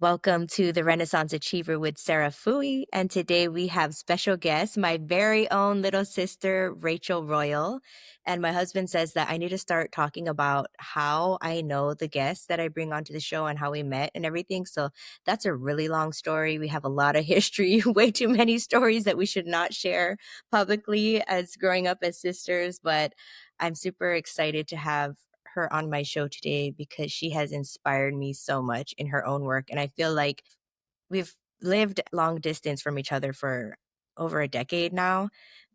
Welcome to the Renaissance Achiever with Sarah Fui. And today we have special guest, my very own little sister, Rachel Royal. And my husband says that I need to start talking about how I know the guests that I bring onto the show and how we met and everything. So that's a really long story. We have a lot of history, way too many stories that we should not share publicly as growing up as sisters. But I'm super excited to have her on my show today because she has inspired me so much in her own work. And I feel like we've lived long distance from each other for over a decade now,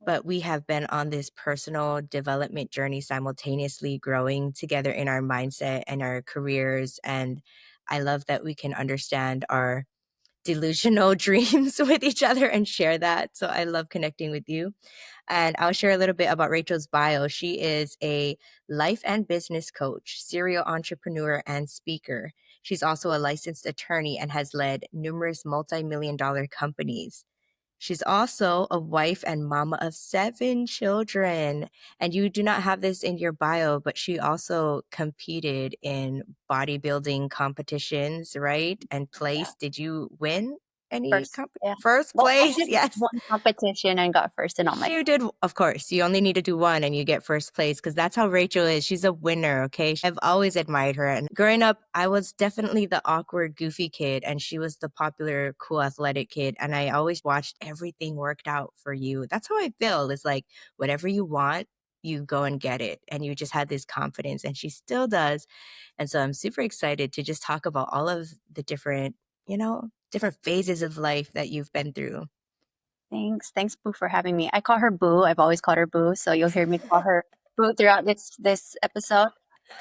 but we have been on this personal development journey simultaneously growing together in our mindset and our careers. And I love that we can understand our delusional dreams with each other and share that. So I love connecting with you. And I'll share a little bit about Rachel's bio. She is a life and business coach, serial entrepreneur, and speaker. She's also a licensed attorney and has led numerous multi-million dollar companies. She's also a wife and mama of 7 children. And you do not have this in your bio, but she also competed in bodybuilding competitions, right? And Yeah, placed. Did you win any first. Yeah. first Well, I place? did Yes. one competition and got first in all my. You did, of course. You only need to do one and you get first place because that's how Rachel is. She's a winner, okay? I've always admired her. And growing up, I was definitely the awkward, goofy kid, and she was the popular, cool, athletic kid. And I always watched everything worked out for you. That's how I feel. It's like whatever you want, you go and get it. And you just had this confidence, and she still does. And so I'm super excited to just talk about all of the different, different phases of life that you've been through. Thanks, Boo, for having me. I call her Boo. I've always called her Boo, so you'll hear me call her Boo throughout this episode.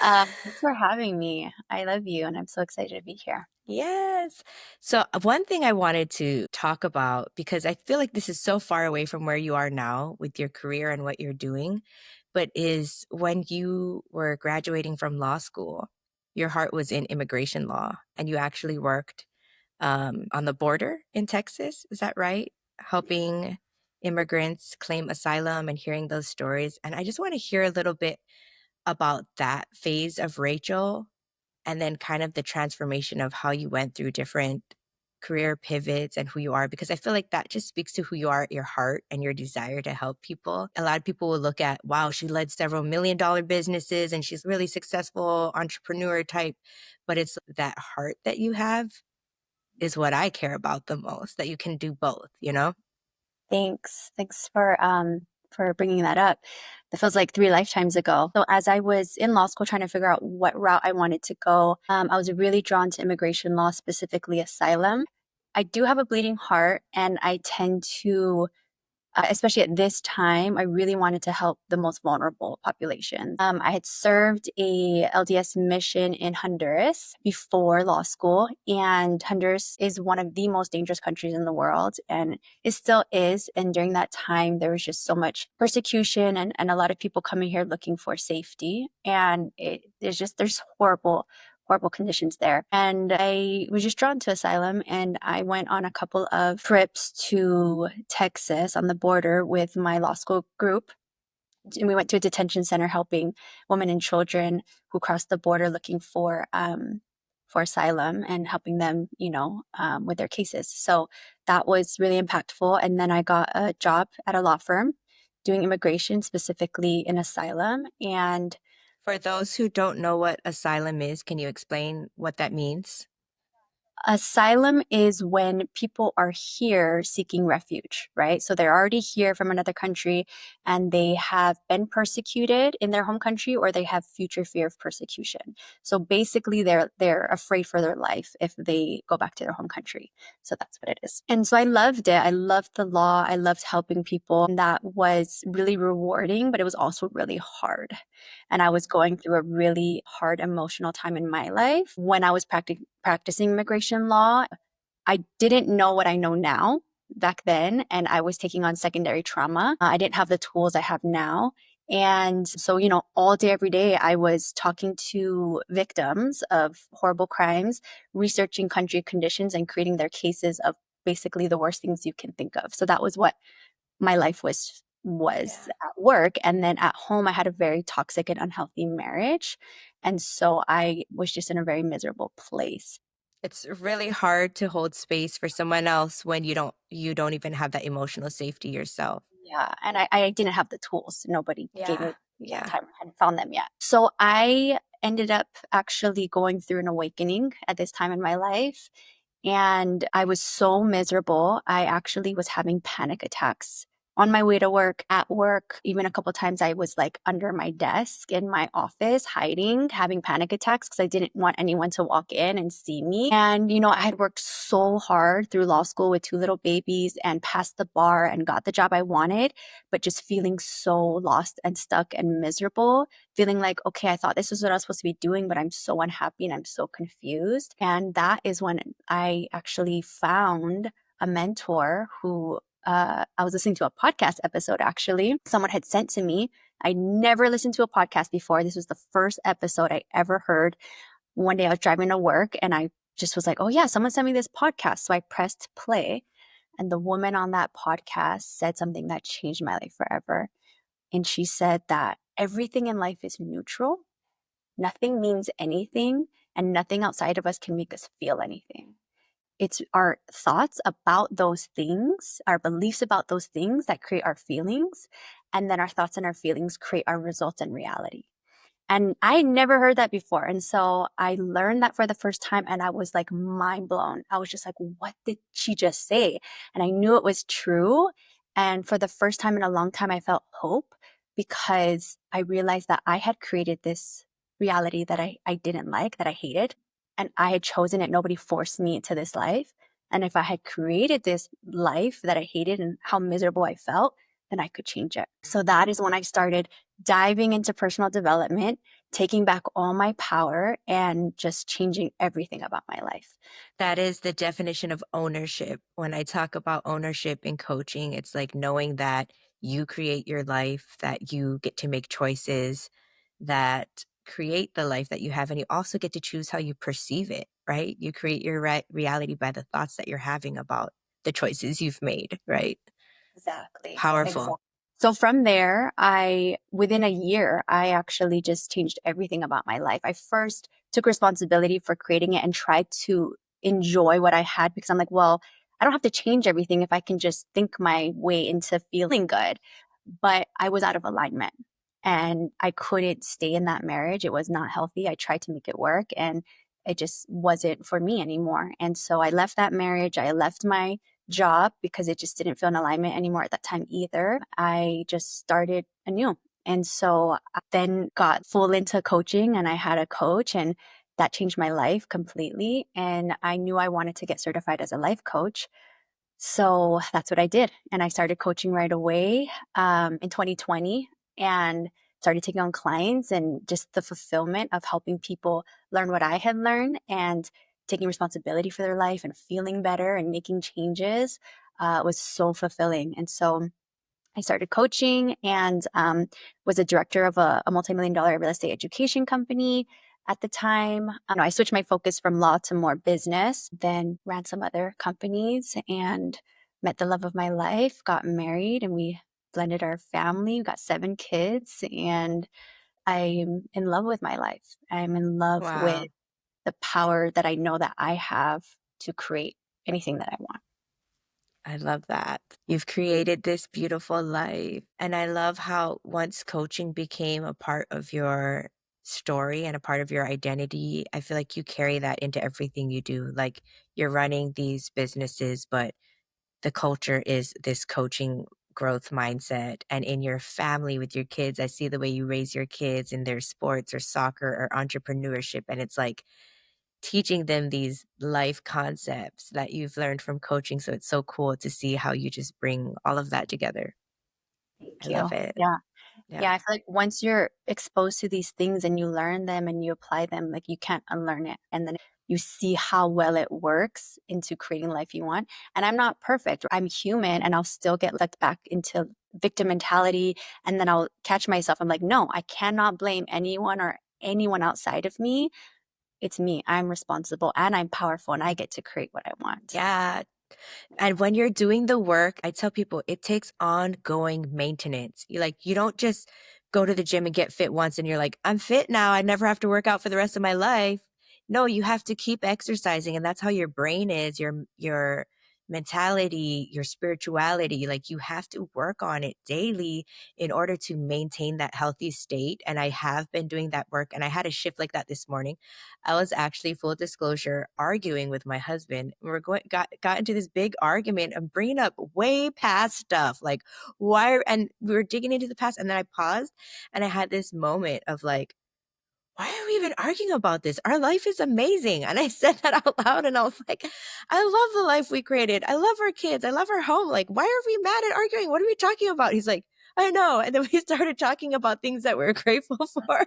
Thanks for having me. I love you, and I'm so excited to be here. Yes. So, one thing I wanted to talk about, because I feel like this is so far away from where you are now with your career and what you're doing, but is when you were graduating from law school, your heart was in immigration law and you actually worked on the border in Texas. Is that right? Helping immigrants claim asylum and hearing those stories. And I just want to hear a little bit about that phase of Rachel and then kind of the transformation of how you went through different career pivots and who you are, because I feel like that just speaks to who you are at your heart and your desire to help people. A lot of people will look at, wow, she led several million-dollar businesses and she's really successful entrepreneur type, but it's that heart that you have is what I care about the most, that you can do both, you know? Thanks for bringing that up. That feels like 3 lifetimes ago. So as I was in law school trying to figure out what route I wanted to go, I was really drawn to immigration law, specifically asylum. I do have a bleeding heart, and I tend to especially at this time, I really wanted to help the most vulnerable population. I had served a LDS mission in Honduras before law school, and Honduras is one of the most dangerous countries in the world, and it still is. And during that time, there was just so much persecution and a lot of people coming here looking for safety. And there's horrible conditions there. And I was just drawn to asylum, and I went on a couple of trips to Texas on the border with my law school group. And we went to a detention center helping women and children who crossed the border looking for asylum and helping them, with their cases. So that was really impactful. And then I got a job at a law firm doing immigration, specifically in asylum. And For those who don't know what asylum is, can you explain what that means? asylum is when people are here seeking refuge, right? So they're already here from another country and they have been persecuted in their home country, or they have future fear of persecution. So basically they're afraid for their life if they go back to their home country. So that's what it is. And so I loved it. I loved the law. I loved helping people. And that was really rewarding, but it was also really hard. And I was going through a really hard emotional time in my life when I was practicing immigration law. I didn't know what I know now back then, and I was taking on secondary trauma. I didn't have the tools I have now. And so, all day, every day, I was talking to victims of horrible crimes, researching country conditions, and creating their cases of basically the worst things you can think of. So that was what my life was Yeah. at work. And then at home I had a very toxic and unhealthy marriage, and so I was just in a very miserable place. It's really hard to hold space for someone else when you don't even have that emotional safety yourself. Yeah, and I didn't have the tools. Nobody gave Yeah. me that Yeah. time. I hadn't found them yet. So I ended up actually going through an awakening at this time in my life. And I was so miserable. I actually was having panic attacks on my way to work, at work. Even a couple times I was like under my desk in my office, hiding, having panic attacks because I didn't want anyone to walk in and see me. And, I had worked so hard through law school with two little babies and passed the bar and got the job I wanted, but just feeling so lost and stuck and miserable, feeling like, okay, I thought this was what I was supposed to be doing, but I'm so unhappy and I'm so confused. And that is when I actually found a mentor who I was listening to a podcast episode actually. Someone had sent to me. I never listened to a podcast before. This was the first episode I ever heard. One day I was driving to work and I just was like, oh yeah, someone sent me this podcast. So I pressed play and the woman on that podcast said something that changed my life forever. And she said that everything in life is neutral. Nothing means anything, and nothing outside of us can make us feel anything. It's our thoughts about those things, our beliefs about those things that create our feelings. And then our thoughts and our feelings create our results and reality. And I had never heard that before. And so I learned that for the first time and I was like mind blown. I was just like, what did she just say? And I knew it was true. And for the first time in a long time, I felt hope because I realized that I had created this reality that I didn't like, that I hated. And I had chosen it. Nobody forced me into this life. And if I had created this life that I hated and how miserable I felt, then I could change it. So that is when I started diving into personal development, taking back all my power, and just changing everything about my life. That is the definition of ownership. When I talk about ownership in coaching, it's like knowing that you create your life, that you get to make choices that create the life that you have, and you also get to choose how you perceive it, right? You create your reality by the thoughts that you're having about the choices you've made, right? Exactly. Powerful. Exactly. So from there, within a year, I actually just changed everything about my life. I first took responsibility for creating it and tried to enjoy what I had because I'm like, well, I don't have to change everything if I can just think my way into feeling good. But I was out of alignment and I couldn't stay in that marriage. It was not healthy. I tried to make it work and it just wasn't for me anymore. And so I left that marriage. I left my job because it just didn't feel in alignment anymore at that time either. I just started anew. And so I then got full into coaching and I had a coach and that changed my life completely. And I knew I wanted to get certified as a life coach. So that's what I did. And I started coaching right away in 2020 and started taking on clients and just the fulfillment of helping people learn what I had learned and taking responsibility for their life and feeling better and making changes was so fulfilling. And so I started coaching and was a director of a multi-million dollar real estate education company at the time. I switched my focus from law to more business, then ran some other companies and met the love of my life, got married, and we blended our family. We got 7 kids, and I'm in love with my life. I'm in love with Wow. the power that I know that I have to create anything that I want. I love that. You've created this beautiful life. And I love how once coaching became a part of your story and a part of your identity, I feel like you carry that into everything you do. Like you're running these businesses, but the culture is this coaching growth mindset. And in your family with your kids, I see the way you raise your kids in their sports or soccer or entrepreneurship. And it's like, teaching them these life concepts that you've learned from coaching. So it's so cool to see how you just bring all of that together. I Thank love you. it. Yeah. Yeah. Yeah, I feel like once you're exposed to these things and you learn them and you apply them, like you can't unlearn it. And then you see how well it works into creating the life you want. And I'm not perfect. I'm human and I'll still get let back into victim mentality. And then I'll catch myself. I'm like, no, I cannot blame anyone or anyone outside of me. It's me. I'm responsible and I'm powerful and I get to create what I want. Yeah. And when you're doing the work, I tell people it takes ongoing maintenance. You don't just go to the gym and get fit once and you're like, I'm fit now. I never have to work out for the rest of my life. no, you have to keep exercising, and that's how your brain is, your mentality, your spirituality, like, you have to work on it daily in order to maintain that healthy state, and I have been doing that work, and I had a shift like that this morning. I was actually, full disclosure, arguing with my husband. We were got into this big argument of bringing up way past stuff, like, and we were digging into the past, and then I paused, and I had this moment of, like, why are we even arguing about this? Our life is amazing. And I said that out loud and I was like, I love the life we created. I love our kids. I love our home. Like, why are we mad at arguing? What are we talking about? He's like, I know. And then we started talking about things that we're grateful for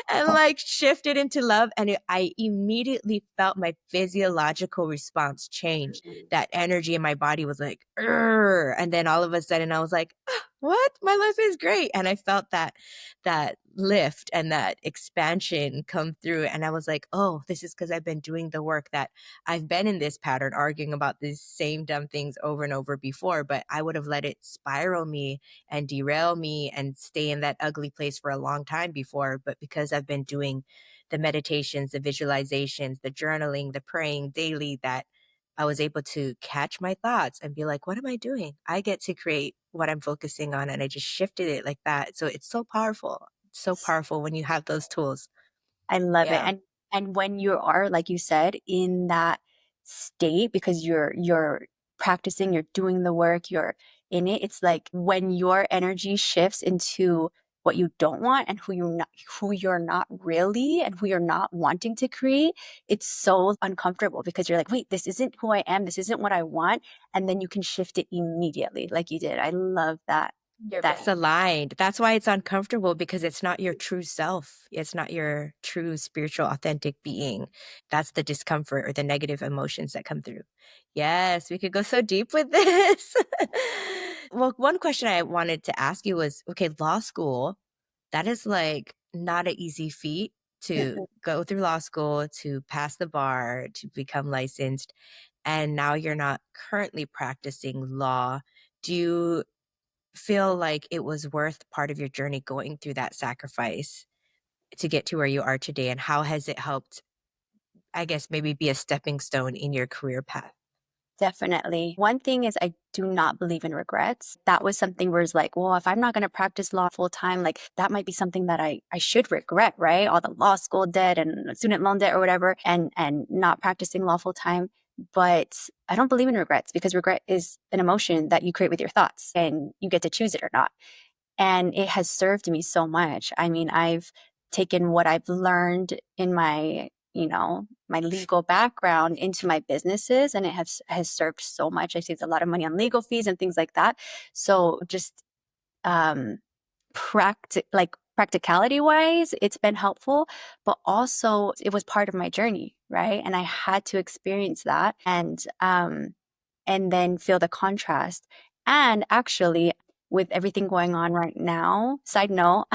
and like shifted into love. And I immediately felt my physiological response change. That energy in my body was like, "Urgh." And then all of a sudden I was like, "Ah, what? My life is great." And I felt that lift and that expansion come through. And I was like, oh, this is because I've been doing the work, that I've been in this pattern, arguing about these same dumb things over and over before, but I would have let it spiral me and derail me and stay in that ugly place for a long time before. But because I've been doing the meditations, the visualizations, the journaling, the praying daily, that I was able to catch my thoughts and be like, what am I doing? I get to create what I'm focusing on. And I just shifted it like that. So it's so powerful. It's so powerful when you have those tools. I love it. Yeah. And when you are, like you said, in that state because you're practicing, you're doing the work, you're in it, it's like when your energy shifts into what you don't want and who you're not really and who you're not wanting to create, it's so uncomfortable because you're like, wait, this isn't who I am, this isn't what I want. And then you can shift it immediately, like you did. I love that. You're That misaligned. That's why it's uncomfortable, because it's not your true self. It's not your true spiritual, authentic being. That's the discomfort or the negative emotions that come through. Yes, we could go so deep with this. Well, one question I wanted to ask you was, okay, law school, that is like not an easy feat, to go through law school, to pass the bar, to become licensed. And now you're not currently practicing law. Do you feel like it was worth part of your journey going through that sacrifice to get to where you are today? And how has it helped, I guess, maybe be a stepping stone in your career path? Definitely. One thing is I do not believe in regrets. That was something where it's like, well, if I'm not going to practice law full time, like that might be something that I should regret, right? All the law school debt and student loan debt or whatever, and not practicing law full time. But I don't believe in regrets because regret is an emotion that you create with your thoughts and you get to choose it or not. And it has served me so much. I mean, I've taken what I've learned in my, my legal background into my businesses, and it has served so much. I saved a lot of money on legal fees and things like that. So just um practicality wise, it's been helpful, but also it was part of my journey, right? And I had to experience that and then feel the contrast. And actually, with everything going on right now, side note,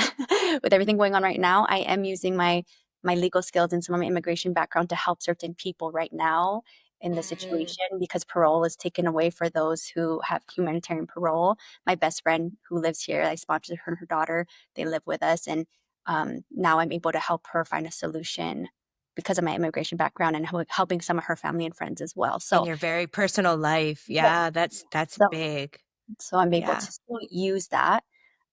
with everything going on right now, I am using my legal skills and some of my immigration background to help certain people right now in the Mhm. situation because parole is taken away for those who have humanitarian parole. My best friend who lives here, I sponsored her and her daughter. They live with us, and now I'm able to help her find a solution because of my immigration background and helping some of her family and friends as well. In So your very personal life. yeah. Yeah, that's So big. so I'm able Yeah. to still use that.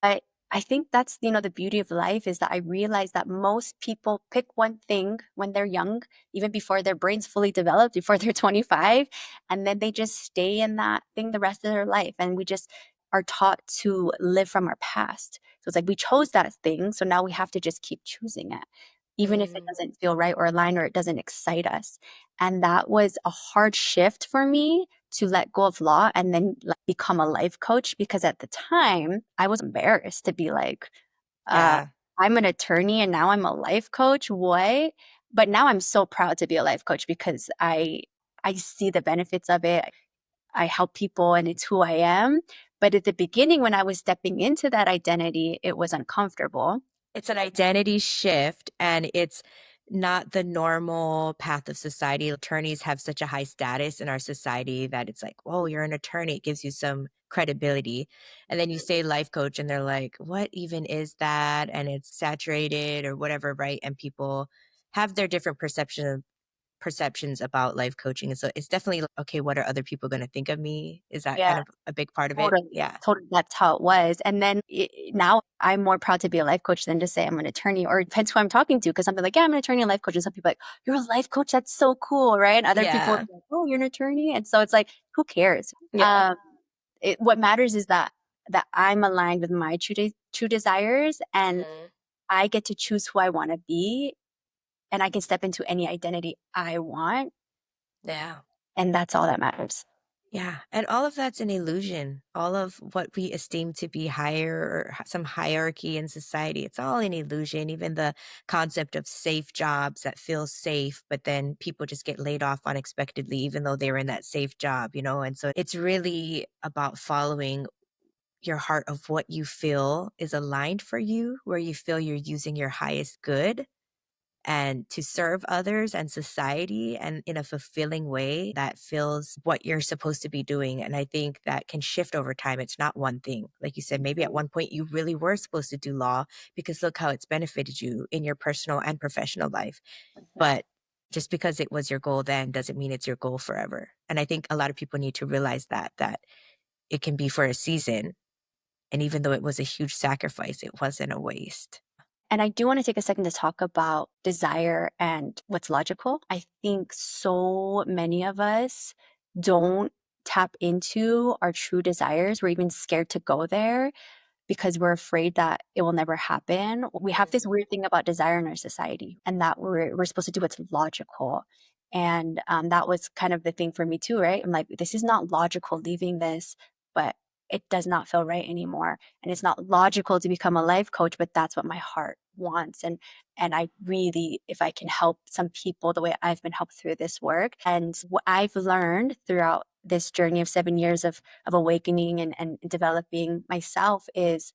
I I think that's, the beauty of life is that I realize that most people pick one thing when they're young, even before their brains fully developed, before they're 25, and then they just stay in that thing the rest of their life. And we just are taught to live from our past. So it's like we chose that thing, so now we have to just keep choosing it, even if it Mm. doesn't feel right or align or it doesn't excite us. And that was a hard shift for me to let go of law and then like, become a life coach because at the time I was embarrassed to be like, uh, Yeah. I'm an attorney and now I'm a life coach. What? But now I'm so proud to be a life coach because I see the benefits of it. I help people and it's who I am. But at the beginning, when I was stepping into that identity, it was uncomfortable. It's an identity shift, and it's not the normal path of society. Attorneys have such a high status in our society that it's like, "Oh, you're an attorney." It gives you some credibility. And then you say life coach and they're like, "What even is that?" And it's saturated or whatever, right? And people have their different perceptions about life coaching. And so it's definitely like, okay, what are other people going to think of me? Is that Yeah. kind of a big part of it? Totally, Yeah. totally, that's how it was, and then now I'm more proud to be a life coach than to say I'm an attorney, or it depends who I'm talking to, because some people are like, "Yeah, I'm an attorney and life coach," and some people are like, "You're a life coach? That's so cool," right? And other people are Yeah. like, "Oh, you're an attorney?" And so it's like, who cares? Yeah. What matters is that I'm aligned with my true desires, and Mhm. I get to choose who I wanna be, and I can step into any identity I want, Yeah. and that's all that matters. Yeah. And all of that's an illusion. All of what we esteem to be higher or some hierarchy in society, it's all an illusion. Even the concept of safe jobs that feel safe, but then people just get laid off unexpectedly, even though they were in that safe job, you know? And so it's really about following your heart of what you feel is aligned for you, where you feel you're using your highest good and to serve others and society and in a fulfilling way that feels what you're supposed to be doing. And I think that can shift over time. It's not one thing. Like you said, maybe at one point you really were supposed to do law because look how it's benefited you in your personal and professional life. But just because it was your goal then doesn't mean it's your goal forever. And I think a lot of people need to realize that it can be for a season. And even though it was a huge sacrifice, it wasn't a waste. And I do want to take a second to talk about desire and what's logical. I think so many of us don't tap into our true desires. We're even scared to go there because we're afraid that it will never happen. We have this weird thing about desire in our society, and that we're supposed to do what's logical. And that was kind of the thing for me too, right? I'm like, this is not logical leaving this, but it does not feel right anymore. And it's not logical to become a life coach, but that's what my heart wants. And I really, if I can help some people the way I've been helped through this work, and what I've learned throughout this journey of 7 years of awakening and developing myself is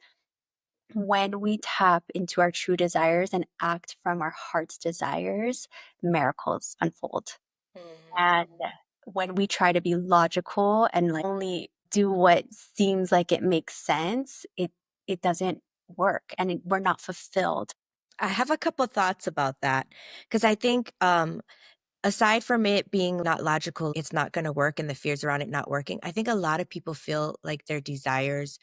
when we tap into our true desires and act from our heart's desires, miracles unfold. And when we try to be logical and like only do what seems like it makes sense, it doesn't work, and we're not fulfilled. I have a couple thoughts about that because I think aside from it being not logical, it's not gonna work and the fears around it not working, I think a lot of people feel like their desires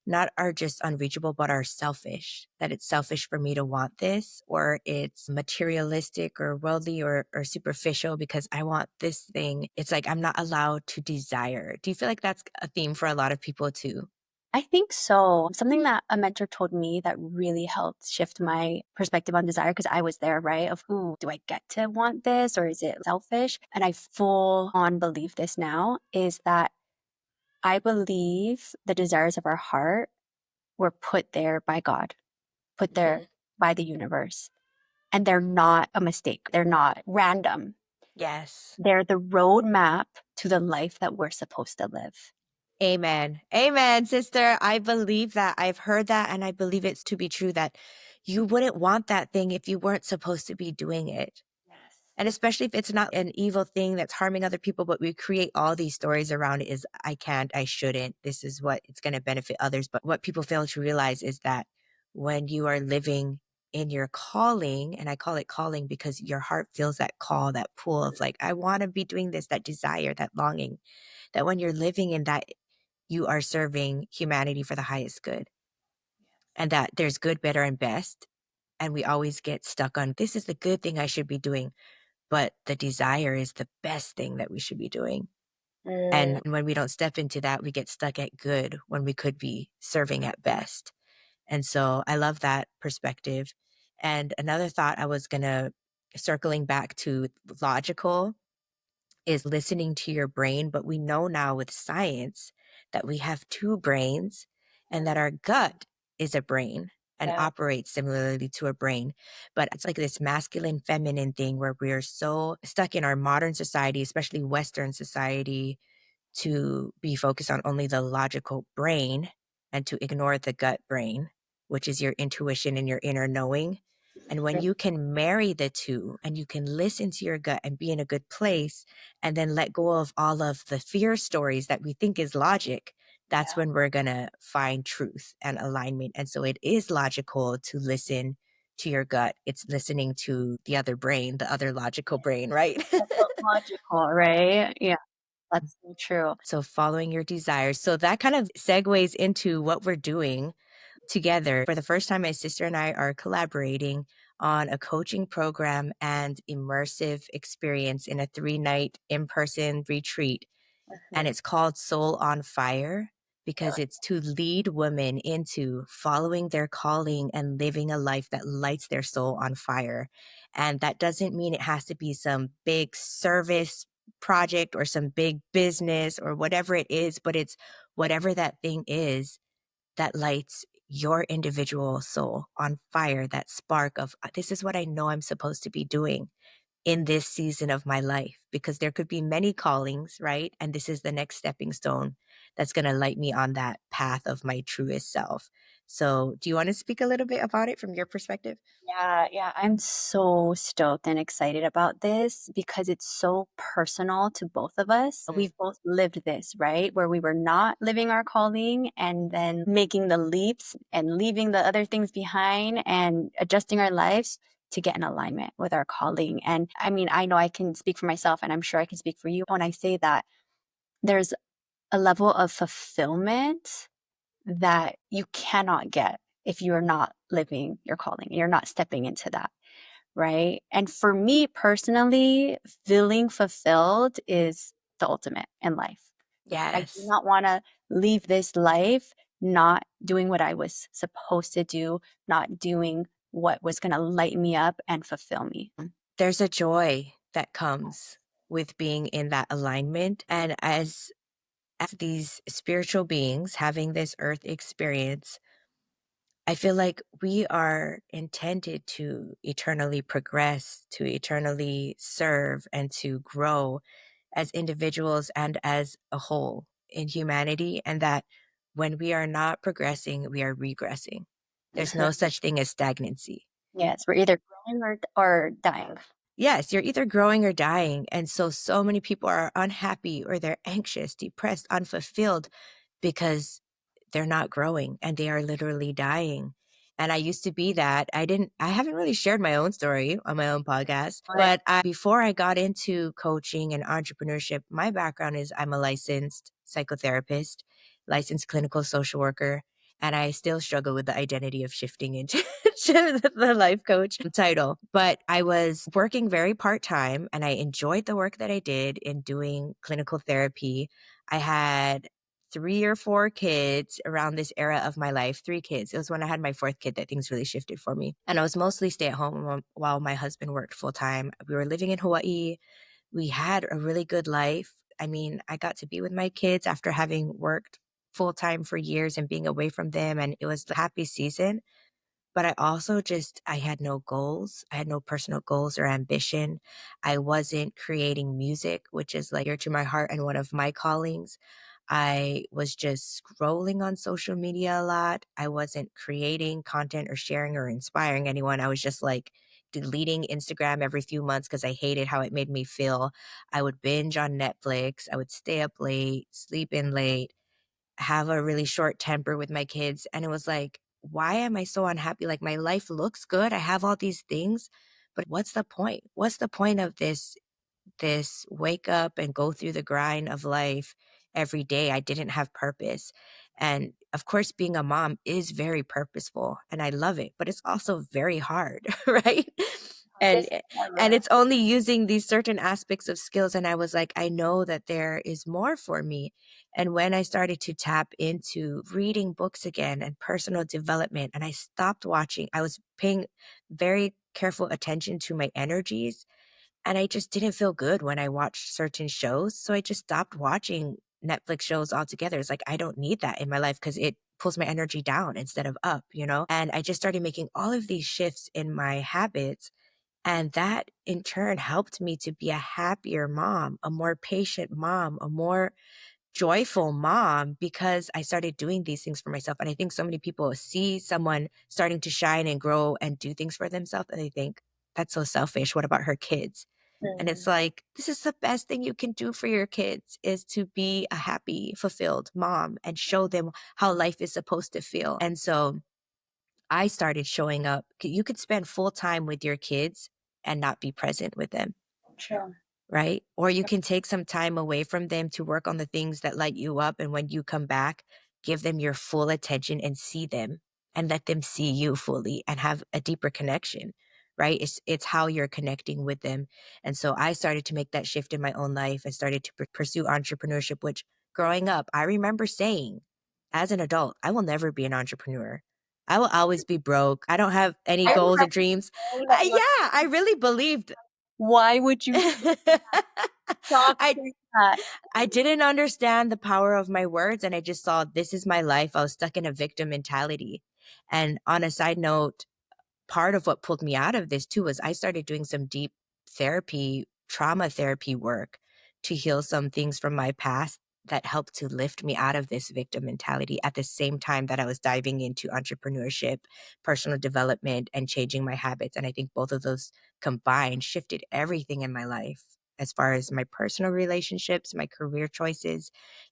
not are just unreachable, but are selfish. That it's selfish for me to want this, or it's materialistic or worldly or superficial because I want this thing. It's like I'm not allowed to desire. Do you feel like that's a theme for a lot of people too? I think so. Something that a mentor told me that really helped shift my perspective on desire, because I was there, right? Of, ooh, do I get to want this or is it selfish? And I full on believe this now is that I believe the desires of our heart were put there by God, put there Mhm. by the universe. And they're not a mistake. They're not random. Yes. They're the roadmap to the life that we're supposed to live. Amen. Amen, sister. I believe that. I've heard that and I believe it's to be true that you wouldn't want that thing if you weren't supposed to be doing it. Yes. And especially if it's not an evil thing that's harming other people, but we create all these stories around it is I can't, I shouldn't, this is what it's going to benefit others. But what people fail to realize is that when you are living in your calling, and I call it calling because your heart feels that call, that pull of like, I want to be doing this, that desire, that longing, that when you're living in that, you are serving humanity for the highest good. And that there's good, better, and best. And we always get stuck on this is the good thing I should be doing, but the desire is the best thing that we should be doing. And when we don't step into that, we get stuck at good when we could be serving at best. And so I love that perspective. And another thought I was going to circling back to logical is listening to your brain. But we know now with science that we have two brains and that our gut is a brain and Yeah. operates similarly to a brain. But it's like this masculine feminine thing where we're so stuck in our modern society, especially Western society, to be focused on only the logical brain and to ignore the gut brain, which is your intuition and your inner knowing. And when you can marry the two and you can listen to your gut and be in a good place and then let go of all of the fear stories that we think is logic, that's when we're going to find truth and alignment. And so it is logical to listen to your gut. It's listening to the other brain, the other logical brain, right? That's so logical, right? Yeah, that's so true. So following your desires. So that kind of segues into what we're doing together. For the first time, my sister and I are collaborating on a coaching program and immersive experience in a 3-night in person retreat. And Mhm. it's called Soul on Fire because it's to lead women into following their calling and living a life that lights their soul on fire. And that doesn't mean it has to be some big service project or some big business or whatever it is, but it's whatever that thing is that lights your individual soul on fire, that spark of this is what I know I'm supposed to be doing in this season of my life, because there could be many callings, right? And this is the next stepping stone that's going to light me on that path of my truest self. So, do you want to speak a little bit about it from your perspective? Yeah, yeah. I'm so stoked and excited about this because it's so personal to both of us. Mm. We've both lived this, right? Where we were not living our calling and then making the leaps and leaving the other things behind and adjusting our lives to get in alignment with our calling. And I mean, I know I can speak for myself and I'm sure I can speak for you when I say that there's a level of fulfillment that you cannot get if you're not living your calling, you're not stepping into that, right? And for me personally, feeling fulfilled is the ultimate in life. I do Yes. not want to leave this life not doing what I was supposed to do, not doing what was going to light me up and fulfill me. There's a joy that comes with being in that alignment. And as these spiritual beings having this earth experience, I feel like we are intended to eternally progress, to eternally serve, and to grow as individuals and as a whole in humanity. And that when we are not progressing, we are regressing. There's no such thing as stagnancy. Yes, we're either growing or dying. Yes, you're either growing or dying. And so many people are unhappy or they're anxious, depressed, unfulfilled because they're not growing and they are literally dying. And I used to be that. I haven't really shared my own story on my own podcast, But but before I got into coaching and entrepreneurship, my background is I'm a licensed psychotherapist, licensed clinical social worker, and I still struggle with the identity of shifting into the life coach title. But I was working very part time and I enjoyed the work that I did in doing clinical therapy. I had 3 or 4 kids around this era of my life, 3 kids. It was when I had my fourth kid that things really shifted for me. And I was mostly stay at home while my husband worked full time. We were living in Hawaii. We had a really good life. I mean, I got to be with my kids after having worked full time for years and being away from them. And it was the happy season. But I also I had no goals. I had no personal goals or ambition. I wasn't creating music, which is like dear to my heart and one of my callings. I was just scrolling on social media a lot. I wasn't creating content or sharing or inspiring anyone. I was just like deleting Instagram every few months because I hated how it made me feel. I would binge on Netflix. I would stay up late, sleep in late, have a really short temper with my kids. And it was like, why am I so unhappy? Like my life looks good. I have all these things, but what's the point? What's the point of this wake up and go through the grind of life every day? I didn't have purpose. And of course, being a mom is very purposeful and I love it, but it's also very hard, right? And hardest and ever. it's only using these certain aspects of skills. And I was like, I know that there is more for me. And when I started to tap into reading books again and personal development, and I stopped watching, I was paying very careful attention to my energies and I just didn't feel good when I watched certain shows. So I just stopped watching Netflix shows altogether. It's like, I don't need that in my life because it pulls my energy down instead of up, you know? And I just started making all of these shifts in my habits. And that in turn helped me to be a happier mom, a more patient mom, a more joyful mom because I started doing these things for myself. And I think so many people see someone starting to shine and grow and do things for themselves and they think, that's so selfish. What about her kids? And it's Mm. like, this is the best thing you can do for your kids is to be a happy, fulfilled mom and show them how life is supposed to feel. And so I started showing up. You could spend full time with your kids and not be present with them, True. right? Or you can take some time away from them to work on the things that light you up. And when you come back, give them your full attention and see them and let them see you fully and have a deeper connection, right? It's how you're connecting with them. And so I started to make that shift in my own life. I started to pursue entrepreneurship, which growing up, I remember saying as an adult, I will never be an entrepreneur. I will always be broke. I don't have any I goals or remember dreams. saying that you were, Yeah, I really believed. why would you stop I saying that? I didn't understand the power of my words, and I just saw this is my life. I was stuck in a victim mentality. And on a side note, part of what pulled me out of this too was I started doing some deep therapy, trauma therapy work to heal some things from my past that helped to lift me out of this victim mentality at the same time that I was diving into entrepreneurship, personal development, and changing my habits. And I think both of those combined shifted everything in my life as far as my personal relationships, my career choices.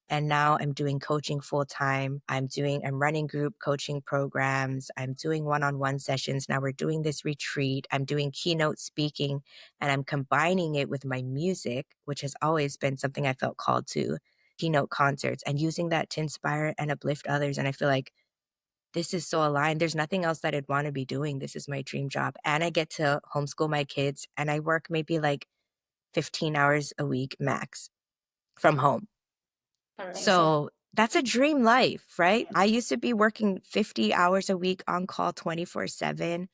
And now I'm doing coaching full time. I'm running group coaching programs. I'm doing one-on-one sessions. Now we're doing this retreat. I'm doing keynote speaking and I'm combining it with my music, which has always been something I felt called to, keynote concerts, and using that to inspire and uplift others. And I feel like this is so aligned. There's nothing else that I'd want to be doing. This is my dream job. And I get to homeschool my kids and I work maybe like 15 hours a week max from home. Amazing. So that's a dream life, right? I used to be working 50 hours a week on call 24/7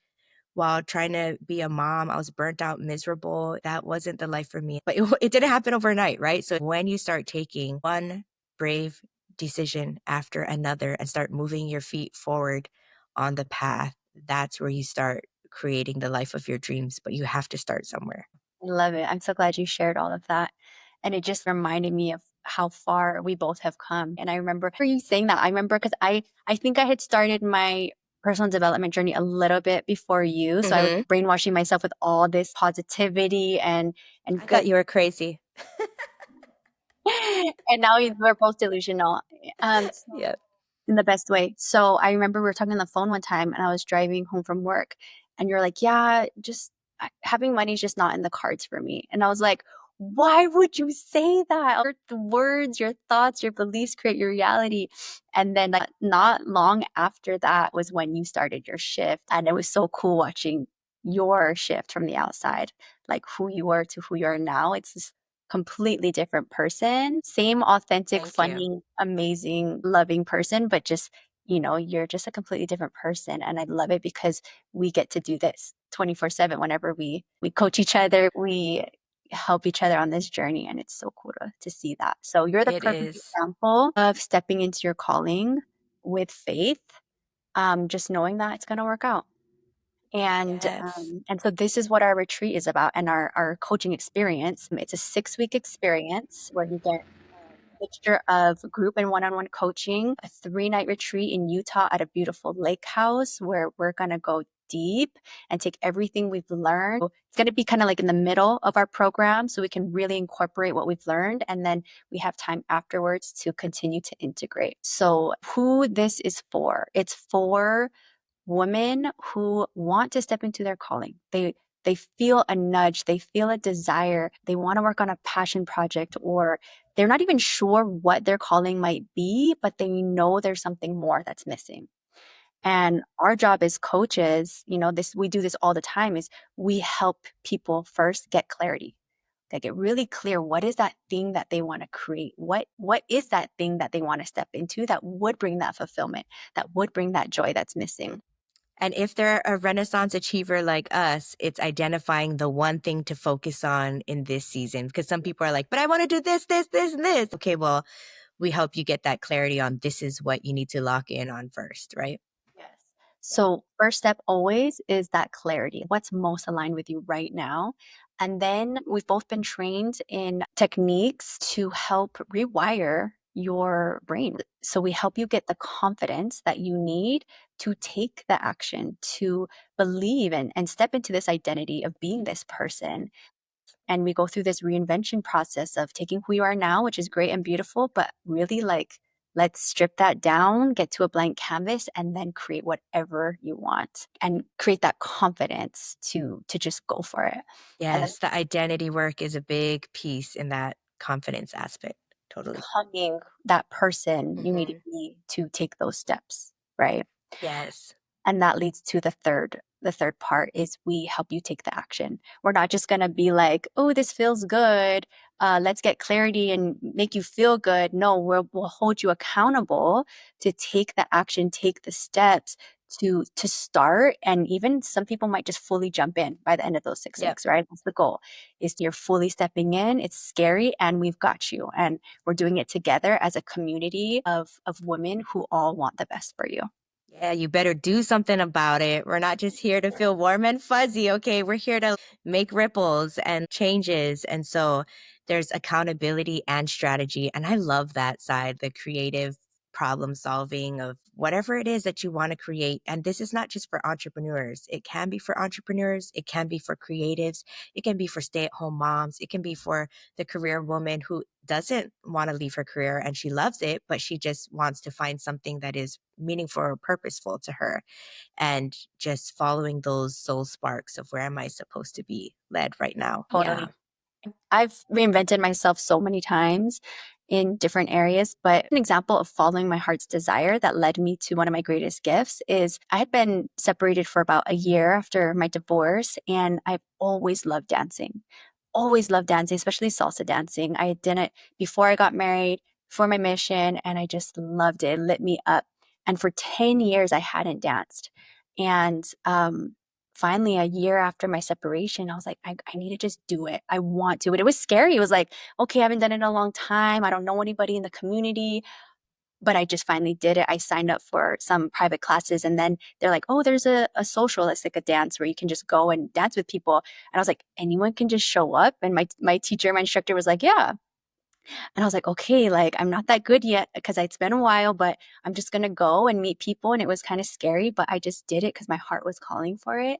while trying to be a mom. I was burnt out, miserable. That wasn't the life for me. But it didn't happen overnight, right? So when you start taking one brave decision after another and start moving your feet forward on the path, that's where you start creating the life of your dreams. But you have to start somewhere. I love it. I'm so glad you shared all of that. And it just reminded me of how far we both have come. And I remember for you saying that, I remember because I think I had started my personal development journey a little bit before you. So I was Hmm. brainwashing myself with all this positivity and I good. thought you were crazy. And now we're both delusional. So Yeah. in the best way. So I remember we were talking on the phone one time and I was driving home from work and you're like, yeah, just having money is just not in the cards for me. And I was like, why would you say that? The words, your thoughts, your beliefs create your reality. And then like not long after that was when you started your shift. And it was so cool watching your shift from the outside, like who you were to who you are now. It's this completely different person. Same authentic, Thank you. funny, amazing, loving person, but just, you're just a completely different person. And I love it because we get to do this 24/7 whenever we coach each other, we help each other on this journey. And it's so cool to see that. So you're the It perfect is. example of stepping into your calling with faith, just knowing that it's going to work out. Yes. And so this is what our retreat is about and our coaching experience. It's a 6-week experience where you get a mixture of group and one-on-one coaching, a 3-night retreat in Utah at a beautiful lake house where we're going to go deep and take everything we've learned. So it's going to be kind of like in the middle of our program so we can really incorporate what we've learned. And then we have time afterwards to continue to integrate. So who this is for, it's for women who want to step into their calling. They feel a nudge, they feel a desire, they want to work on a passion project, or they're not even sure what their calling might be, but they know there's something more that's missing. And our job as coaches, this we do this all the time is we help people first get clarity. They get really clear what is that thing that they want to create? What is that thing that they want to step into that would bring that fulfillment, that would bring that joy that's missing? And if they're a Renaissance achiever like us, it's identifying the one thing to focus on in this season. Because some people are like, but I want to do this, this, this, and this. Okay, well, we help you get that clarity on this is what you need to lock in on first, right? Yes. So, first step always is that clarity. What's most aligned with you right now? And then we've both been trained in techniques to help rewire your brain. So, we help you get the confidence that you need to take the action, to believe and step into this identity of being this person. And we go through this reinvention process of taking who you are now, which is great and beautiful, but really like Let's strip that down, get to a blank canvas, and then create whatever you want and create that confidence to just go for it. And then Yes, the identity work is a big piece in that confidence aspect. Totally. becoming that person you need to Mhm. be to take those steps, right? Yes. And that leads to the third part is we help you take the action. We're not just going to be like, oh, this feels good, let's get clarity and make you feel good. No, we'll hold you accountable to take the action, take the steps to start. And even some people might just fully jump in by the end of those six Yep. weeks, right? That's the goal, is you're fully stepping in. It's scary, and we've got you, and we're doing it together as a community of women who all want the best for you. Yeah, you better do something about it. We're not just here to feel warm and fuzzy, okay? We're here to make ripples and changes. And so there's accountability and strategy. And I love that side, the creative problem solving of whatever it is that you want to create. And this is not just for entrepreneurs. It can be for entrepreneurs, it can be for creatives, it can be for stay at home moms, it can be for the career woman who doesn't want to leave her career and she loves it, but she just wants to find something that is meaningful or purposeful to her, and just following those soul sparks of where am I supposed to be led right now. Yeah. Totally. I've reinvented myself so many times in different areas, but an example of following my heart's desire that led me to one of my greatest gifts is I had been separated for about a year after my divorce, and I've always loved dancing, especially salsa dancing. I did it before I got married, for my mission, and I just loved it. It lit me up. And for 10 years, I hadn't danced. And finally, a year after my separation, I was like, I need to just do it. I want to. But it was scary. It was like, okay, I haven't done it in a long time. I don't know anybody in the community, but I just finally did it. I signed up for some private classes, and then they're like, oh, there's a social that's like a dance where you can just go and dance with people. And I was like, anyone can just show up. And my teacher, my instructor was like, yeah. And I was like, okay, like I'm not that good yet because it's been a while, but I'm just gonna go and meet people. And it was kind of scary, but I just did it because my heart was calling for it.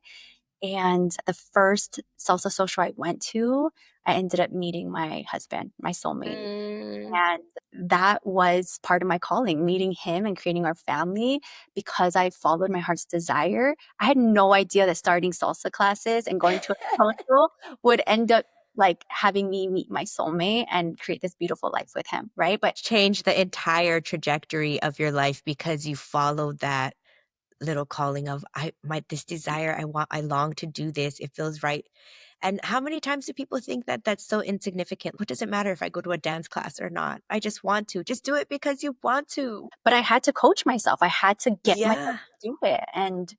And the first salsa social I went to, I ended up meeting my husband, my soulmate. Mm. And that was part of my calling, meeting him and creating our family because I followed my heart's desire. I had no idea that starting salsa classes and going to a social would end up like having me meet my soulmate and create this beautiful life with him, right? But Change the entire trajectory of your life because you followed that little calling of this desire, I long to do this, it feels right. And how many times do people think that that's so insignificant? What does it matter if I go to a dance class or not? I just want to. Just do it because you want to. I had to coach myself. I had to get myself Yeah. to do it. And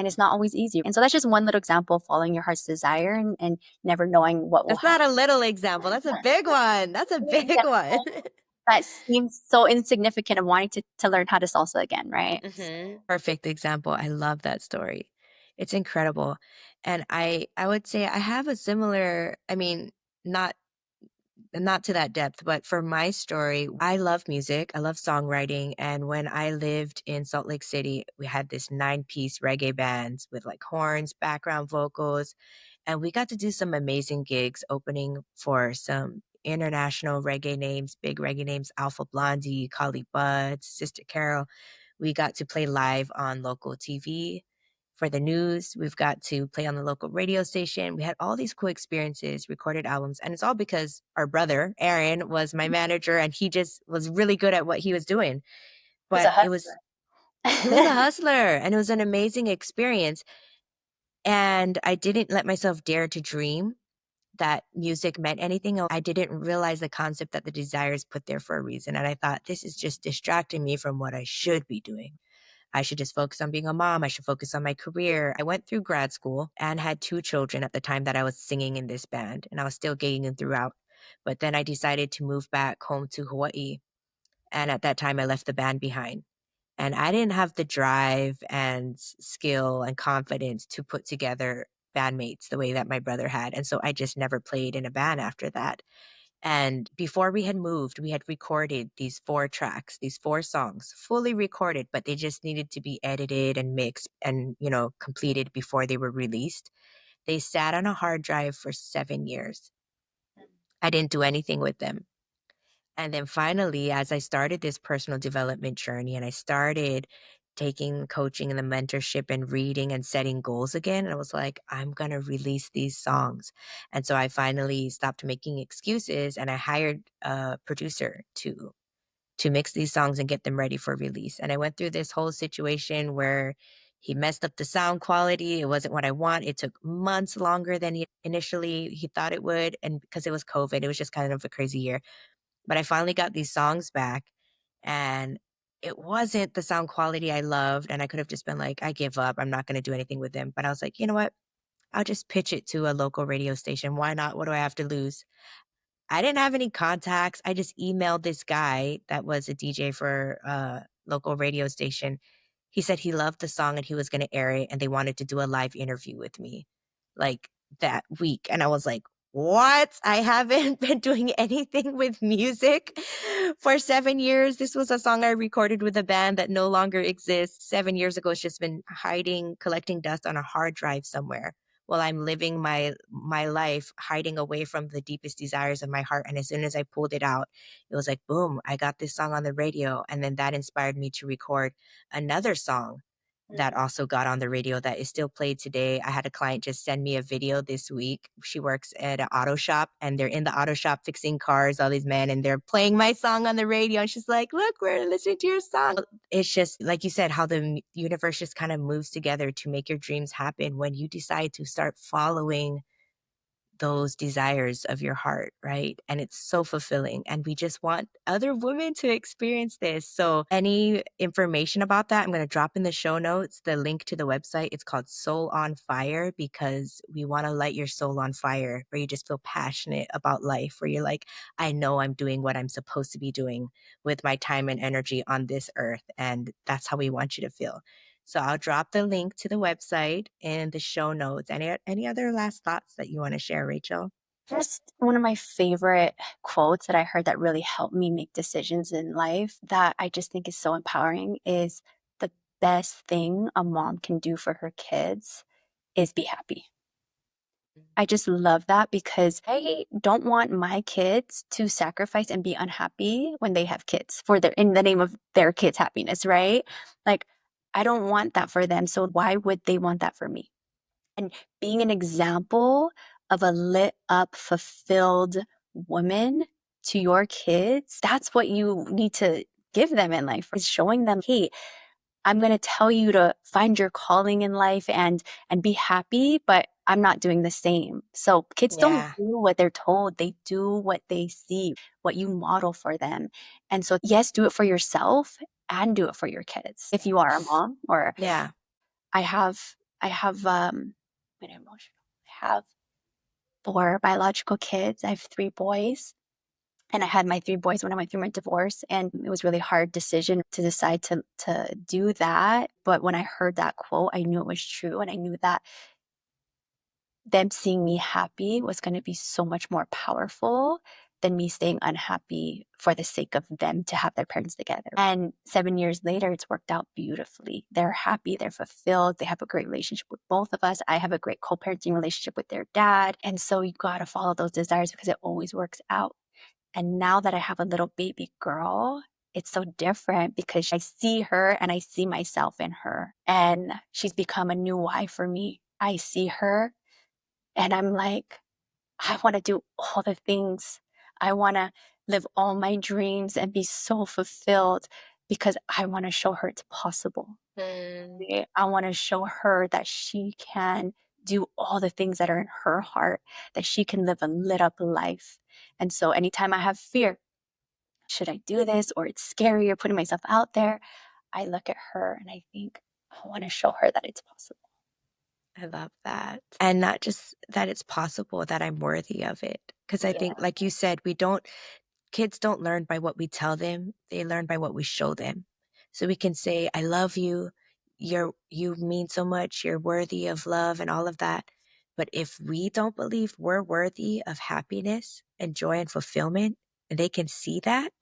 it's not always easy. And so that's just one little example of following your heart's desire and never knowing what will That's happen. not a little example. That's a big one. That's a big one. Example that seems so insignificant of wanting to learn how to salsa again, right? Perfect example. I love that story. It's incredible. And I would say I have a similar, I mean, not not to that depth, but for my story, I love music. I love songwriting. And when I lived in Salt Lake City, we had this 9-piece reggae bands with like horns, background vocals, and we got to do some amazing gigs opening for some international reggae names, big reggae names, Alpha Blondie, Kali Buds, Sister Carol. We got to play live on local TV for the news. We've got to play on the local radio station. We had all these cool experiences, recorded albums, and it's all because our brother, Aaron, was my manager and he just was really good at what he was doing. He's a But he was a hustler. hustler and it was an amazing experience. And I didn't let myself dare to dream that music meant anything. I didn't realize the concept that the desire is put there for a reason. And I thought, this is just distracting me from what I should be doing. I should just focus on being a mom. I should focus on my career. I went through grad school and had 2 children at the time that I was singing in this band, and I was still gigging throughout. But then I decided to move back home to Hawaii, and at that time, I left the band behind. And I didn't have the drive and skill and confidence to put together bandmates the way that my brother had, and so I just never played in a band after that. And before we had moved, we had recorded these 4 tracks, these 4 songs, fully recorded, but they just needed to be edited and mixed and, completed before they were released. They sat on a hard drive for 7 years. I didn't do anything with them. And then finally, as I started this personal development journey and I started taking coaching and the mentorship and reading and setting goals again, I was like, I'm going to release these songs. And so I finally stopped making excuses and I hired a producer to mix these songs and get them ready for release. And I went through this whole situation where he messed up the sound quality. It wasn't what I want. It took months longer than he thought it would. And because it was COVID, it was just kind of a crazy year. But I finally got these songs back and it wasn't the sound quality I loved. And I could have just been like, I give up. I'm not going to do anything with them. But I was like, you know what? I'll just pitch it to a local radio station. Why not? What do I have to lose? I didn't have any contacts. I just emailed this guy that was a DJ for a local radio station. He said he loved the song and he was gonna air it, and they wanted to do a live interview with me, like, that week, and I was like, "What? I haven't been doing anything with music for 7 years. This was a song I recorded with a band that no longer exists. 7 years ago, it's just been hiding, collecting dust on a hard drive somewhere while I'm living my life hiding away from the deepest desires of my heart, and as soon as I pulled it out, it was like, boom, I got this song on the radio, and then that inspired me to record another song that also got on the radio that is still played today. I had a client just send me a video this week. She works at an auto shop and they're in the auto shop fixing cars, all these men, and they're playing my song on the radio. And she's like, look, we're listening to your song. It's just like you said, how the universe just kind of moves together to make your dreams happen when you decide to start following those desires of your heart, right? And it's so fulfilling. And we just want other women to experience this. So, any information about that, I'm going to drop in the show notes the link to the website. It's called Soul on Fire because we want to light your soul on fire where you just feel passionate about life, where you're like, I know I'm doing what I'm supposed to be doing with my time and energy on this earth. And that's how we want you to feel. So I'll drop the link to the website in the show notes. Any other last thoughts that you want to share, Rachel? Just one of my favorite quotes that I heard that really helped me make decisions in life that I just think is so empowering is the best thing a mom can do for her kids is be happy. I just love that because I don't want my kids to sacrifice and be unhappy when they have kids for their in the name of their kids' happiness, right? Like I don't want that for them. So why would they want that for me? And being an example of a lit up, fulfilled woman to your kids, that's what you need to give them in life is showing them, hey, I'm going to tell you to find your calling in life and be happy, but I'm not doing the same. So kids don't Yeah. do what they're told, they do what they see, what you model for them. And so yes, do it for yourself and do it for your kids. If you are a mom or Yeah. I have been emotional. I have 4 biological kids. I have 3 boys. And I had my 3 boys when I went through my divorce, and it was really hard decision to decide to do that. But when I heard that quote, I knew it was true, and I knew that them seeing me happy was gonna be so much more powerful than me staying unhappy for the sake of them to have their parents together. And 7 years later, it's worked out beautifully. They're happy, they're fulfilled, they have a great relationship with both of us. I have a great co-parenting relationship with their dad. And so you gotta follow those desires because it always works out. And now that I have a little baby girl, it's so different because I see her and I see myself in her. And she's become a new wife for me. I see her and I'm like, I want to do all the things. I want to live all my dreams and be so fulfilled because I want to show her it's possible. Mm, I want to show her that she can do all the things that are in her heart, that she can live a lit up life. And so anytime I have fear, should I do this or it's scary or putting myself out there, I look at her and I think, I want to show her that it's possible. I love that. And not just that it's possible, that I'm worthy of it. Because I Yeah. think, like you said, we don't kids don't learn by what we tell them, they learn by what we show them. So we can say, I love you, you mean so much, you're worthy of love and all of that. But if we don't believe we're worthy of happiness and joy and fulfillment, and they can see that,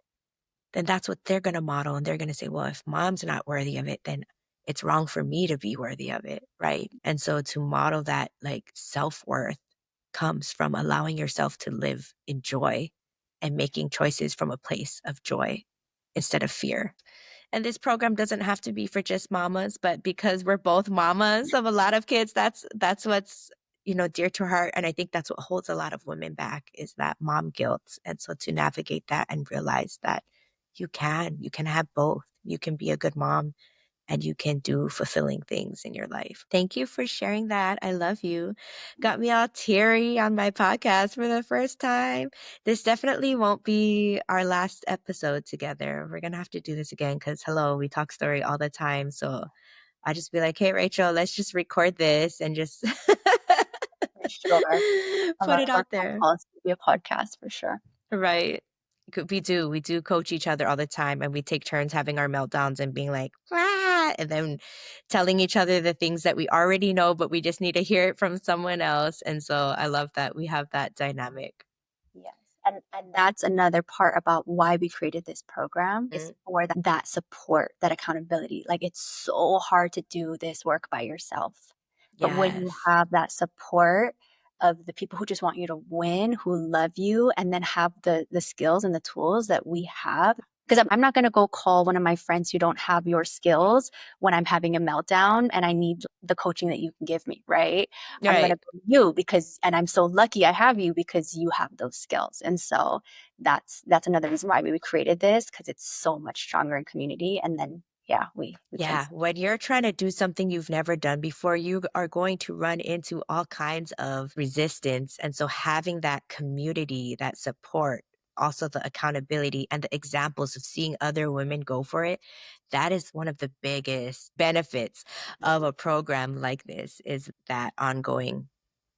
then that's what they're gonna model, and they're gonna say, "Well, if mom's not worthy of it, then it's wrong for me to be worthy of it," right? And so to model that, like, self-worth comes from allowing yourself to live in joy and making choices from a place of joy instead of fear. And this program doesn't have to be for just mamas, but because we're both mamas of a lot of kids, that's what's, dear to our heart. And I think that's what holds a lot of women back is that mom guilt. And so to navigate that and realize that you can have both. You can be a good mom and you can do fulfilling things in your life. Thank you for sharing that. I love you. Got me all teary on my podcast for the first time. This definitely won't be our last episode together. We're going to have to do this again because, hello, we talk story all the time. So I just be like, hey, Rachel, let's just record this and just For sure. A put lot it of our out phone there. calls could be a podcast for sure. Right. We do coach each other all the time, and we take turns having our meltdowns and being like, "Ah," and then telling each other the things that we already know, but we just need to hear it from someone else, and so I love that we have that dynamic. Yes. And that's another part about why we created this program is Mm, for that support, that accountability. Like it's so hard to do this work by yourself. But when you yes. have that support of the people who just want you to win, who love you, and then have the skills and the tools that we have. Because I'm not going to go call one of my friends who don't have your skills when I'm having a meltdown and I need the coaching that you can give me, right? I'm going to Right. go to you because, and I'm so lucky I have you because you have those skills. And so that's another reason why we created this because it's so much stronger in community. And then, yeah, we can. Yeah, when you're trying to do something you've never done before, you are going to run into all kinds of resistance. And so having that community, that support, also the accountability and the examples of seeing other women go for it, that is one of the biggest benefits of a program like this is that ongoing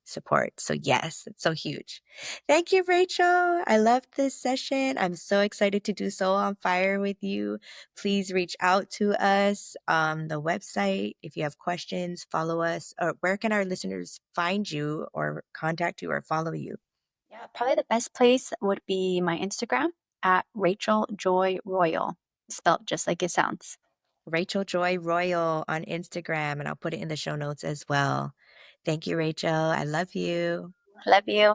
support. So yes, it's so huge. Thank you, Rachel. I loved this session. I'm so excited to do Soul on Fire with you. Please reach out to us on the website if you have questions, follow us, or where can our listeners find you or contact you or follow you? Yeah, probably the best place would be my Instagram at Rachel Joy Royal, spelled just like it sounds. Rachel Joy Royal on Instagram, and I'll put it in the show notes as well. Thank you, Rachel. I love you. Love you.